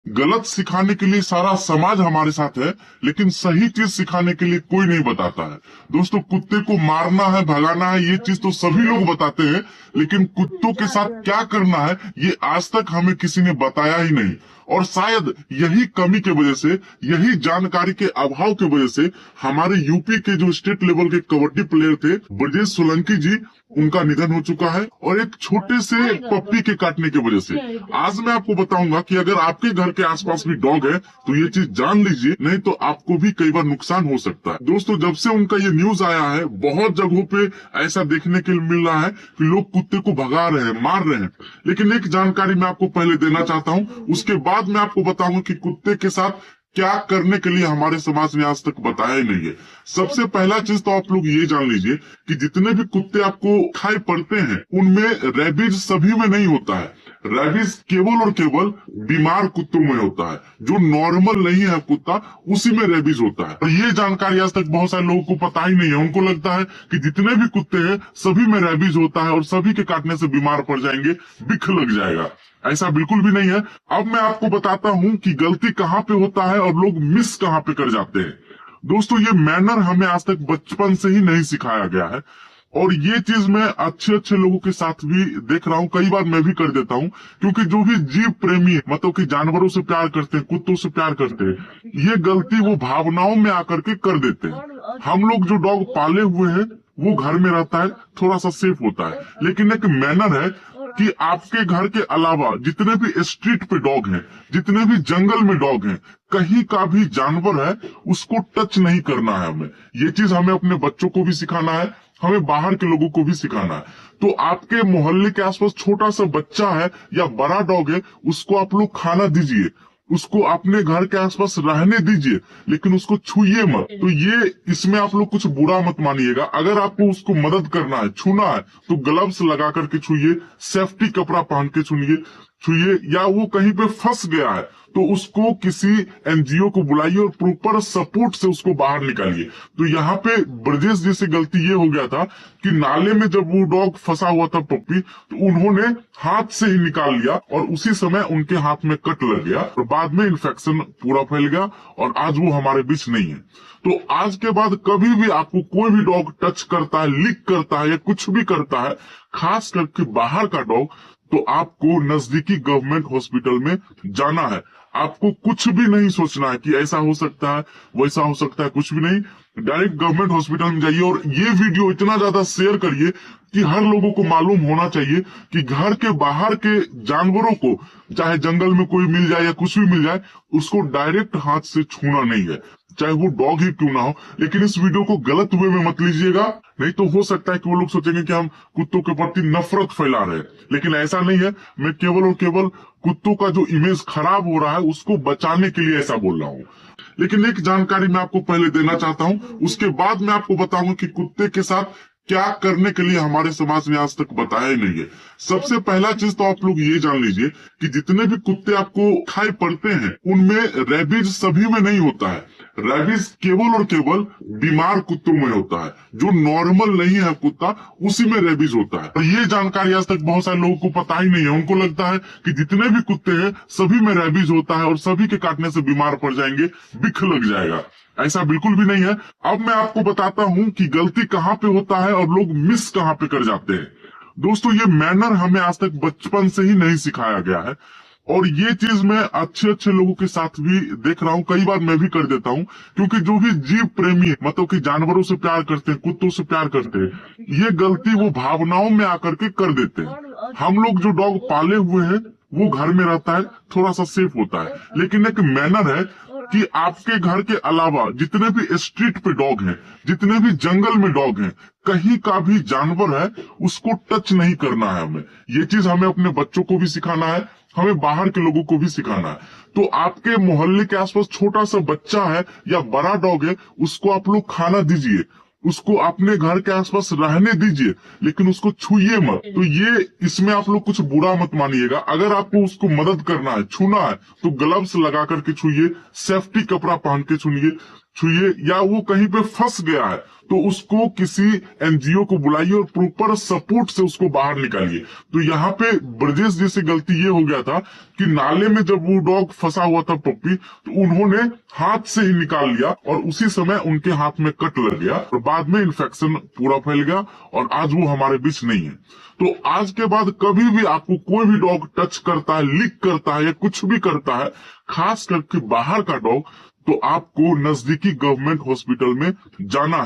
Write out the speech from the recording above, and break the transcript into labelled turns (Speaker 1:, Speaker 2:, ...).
Speaker 1: गलत सिखाने के लिए सारा समाज हमारे साथ है, लेकिन सही चीज सिखाने के लिए कोई नहीं बताता है। दोस्तों, कुत्ते को मारना है, भगाना है, ये चीज तो सभी लोग बताते हैं, लेकिन कुत्तों के साथ क्या करना है ये आज तक हमें किसी ने बताया ही नहीं। और शायद यही कमी के वजह से, यही जानकारी के अभाव की वजह से हमारे यूपी के जो स्टेट लेवल के कबड्डी प्लेयर थे ब्रजेश सोलंकी जी, उनका निधन हो चुका है, और एक छोटे से पप्पी के काटने की वजह से। आज मैं आपको बताऊंगा कि अगर आपके घर के आसपास भी डॉग है तो ये चीज जान लीजिए, नहीं तो आपको भी कई बार नुकसान हो सकता है। दोस्तों, जब से उनका ये न्यूज आया है, बहुत जगहों पे ऐसा देखने के लिए मिल रहा है कि लोग कुत्ते को भगा रहे हैं, मार रहे हैं। लेकिन एक जानकारी मैं आपको पहले देना चाहता हूँ, उसके बाद मैं आपको बताऊंगा कि कुत्ते के साथ क्या करने के लिए हमारे समाज ने आज तक बताया ही नहीं है। सबसे पहला चीज तो आप लोग ये जान लीजिए कि जितने भी कुत्ते आपको खाई पड़ते हैं उनमें रेबीज सभी में नहीं होता है। रेबीज केवल और केवल बीमार कुत्तों में होता है। जो नॉर्मल नहीं है कुत्ता, उसी में रेबीज होता है। और ये जानकारी आज तक बहुत सारे लोगों को पता ही नहीं है। उनको लगता है कि जितने भी कुत्ते हैं सभी में रेबीज होता है और सभी के काटने से बीमार पड़ जाएंगे, बिख लग जाएगा। ऐसा बिल्कुल भी नहीं है। अब मैं आपको बताता हूँ कि गलती कहाँ पे होता है और लोग मिस कहाँ पे कर जाते हैं। दोस्तों, ये मैनर हमें आज तक बचपन से ही नहीं सिखाया गया है, और ये चीज मैं अच्छे अच्छे लोगों के साथ भी देख रहा हूँ। कई बार मैं भी कर देता हूँ, क्योंकि जो भी जीव प्रेमी है, मतलब कि जानवरों से प्यार करते हैं, कुत्तों से प्यार करते हैं, ये गलती वो भावनाओं में आकर के कर देते हैं। हम लोग जो डॉग पाले हुए हैं वो घर में रहता है, थोड़ा सा सेफ होता है, लेकिन एक मैनर है कि आपके घर के अलावा जितने भी स्ट्रीट पे डॉग हैं, जितने भी जंगल में डॉग हैं, कहीं का भी जानवर है, उसको टच नहीं करना है हमें। ये चीज हमें अपने बच्चों को भी सिखाना है, हमें बाहर के लोगों को भी सिखाना है। तो आपके मोहल्ले के आसपास छोटा सा बच्चा है या बड़ा डॉग है, उसको आप लोग खाना दीजिए, उसको अपने घर के आसपास रहने दीजिए, लेकिन उसको छूइए मत। तो ये इसमें आप लोग कुछ बुरा मत मानिएगा। अगर आपको उसको मदद करना है, छूना है, तो ग्लव्स लगा करके छूइए, सेफ्टी कपड़ा पहन के छूइए। या वो कहीं पे फंस गया है तो उसको किसी एनजीओ को बुलाइए और प्रॉपर सपोर्ट से उसको बाहर निकालिए। तो यहाँ पे ब्रजेश जी से गलती ये हो गया था कि नाले में जब वो डॉग फंसा हुआ था पप्पी, तो उन्होंने हाथ से ही निकाल लिया और उसी समय उनके हाथ में कट लग गया और बाद में इन्फेक्शन पूरा फैल गया और आज वो हमारे बीच नहीं है। तो आज के बाद कभी भी आपको कोई भी डॉग टच करता है, लिक करता है या कुछ भी करता है, खास करके बाहर का डॉग, तो आपको नजदीकी गवर्नमेंट हॉस्पिटल में जाना है। आपको कुछ भी नहीं सोचना है कि ऐसा हो सकता है, वैसा हो सकता है, कुछ भी नहीं। डायरेक्ट गवर्नमेंट हॉस्पिटल में जाइए और ये वीडियो इतना ज्यादा शेयर करिए कि हर लोगों को मालूम होना चाहिए कि घर के बाहर के जानवरों को, चाहे जंगल में कोई मिल जाए या कुछ भी मिल जाए, उसको डायरेक्ट हाथ से छूना नहीं है, चाहे वो डॉग ही क्यों ना हो। लेकिन इस वीडियो को गलत वे में मत लीजिएगा, नहीं तो हो सकता है कि वो लोग सोचेंगे कि हम कुत्तों के प्रति नफरत फैला रहे हैं। लेकिन ऐसा नहीं है। मैं केवल और केवल कुत्तों का जो इमेज खराब हो रहा है उसको बचाने के लिए ऐसा बोल रहा हूँ। लेकिन एक जानकारी मैं आपको पहले देना चाहता हूँ, उसके बाद मैं आपको बताऊंगा कि कुत्ते के साथ क्या करने के लिए हमारे समाज ने आज तक बताया ही नहीं है। सबसे पहला चीज तो आप लोग ये जान लीजिए कि जितने भी कुत्ते आपको खाई पड़ते हैं उनमें रेबीज सभी में नहीं होता है। रेबीज केवल और केवल बीमार कुत्तों में होता है। जो नॉर्मल नहीं है कुत्ता, उसी में रेबीज होता है। और ये जानकारी आज तक बहुत सारे लोगों को पता ही नहीं है। उनको लगता है कि जितने भी कुत्ते हैं सभी में रेबीज होता है और सभी के काटने से बीमार पड़ जाएंगे, बिख लग जाएगा। ऐसा बिल्कुल भी नहीं है। अब मैं आपको बताता हूँ कि गलती कहाँ पे होता है और लोग मिस कहाँ पे कर जाते हैं। दोस्तों, ये मैनर हमें आज तक बचपन से ही नहीं सिखाया गया है, और ये चीज मैं अच्छे अच्छे लोगों के साथ भी देख रहा हूँ। कई बार मैं भी कर देता हूँ, क्योंकि जो भी जीव प्रेमी है, मतलब कि जानवरों से प्यार करते हैं, कुत्तों से प्यार करते हैं, ये गलती वो भावनाओं में आकर के कर देते हैं। हम लोग जो डॉग पाले हुए हैं वो घर में रहता है, थोड़ा सा सेफ होता है, लेकिन एक मैनर है कि आपके घर के अलावा जितने भी स्ट्रीट पे डॉग हैं, जितने भी जंगल में डॉग हैं, कहीं का भी जानवर है, उसको टच नहीं करना है हमें। ये चीज हमें अपने बच्चों को भी सिखाना है, हमें बाहर के लोगों को भी सिखाना है। तो आपके मोहल्ले के आसपास छोटा सा बच्चा है या बड़ा डॉग है, उसको आप लोग खाना दीजिए, उसको अपने घर के आसपास रहने दीजिए, लेकिन उसको छूइए मत। तो ये इसमें आप लोग कुछ बुरा मत मानिएगा। अगर आपको उसको मदद करना है, छूना है, तो ग्लव्स लगा करके छूइए, सेफ्टी कपड़ा पहन के छुइए, या वो कहीं पे फंस गया है तो उसको किसी एनजीओ को बुलाइए और प्रॉपर सपोर्ट से उसको बाहर निकालिए। तो यहाँ पे ब्रजेश जी से गलती ये हो गया था कि नाले में जब वो डॉग फंसा हुआ था पप्पी, तो उन्होंने हाथ से ही निकाल लिया और उसी समय उनके हाथ में कट लग गया और बाद में इन्फेक्शन पूरा फैल गया और आज वो हमारे बीच नहीं है। तो आज के बाद कभी भी आपको कोई भी डॉग टच करता है, लिक करता है या कुछ भी करता है, खास करके बाहर का डॉग, तो आपको नजदीकी गवर्नमेंट हॉस्पिटल में जाना है।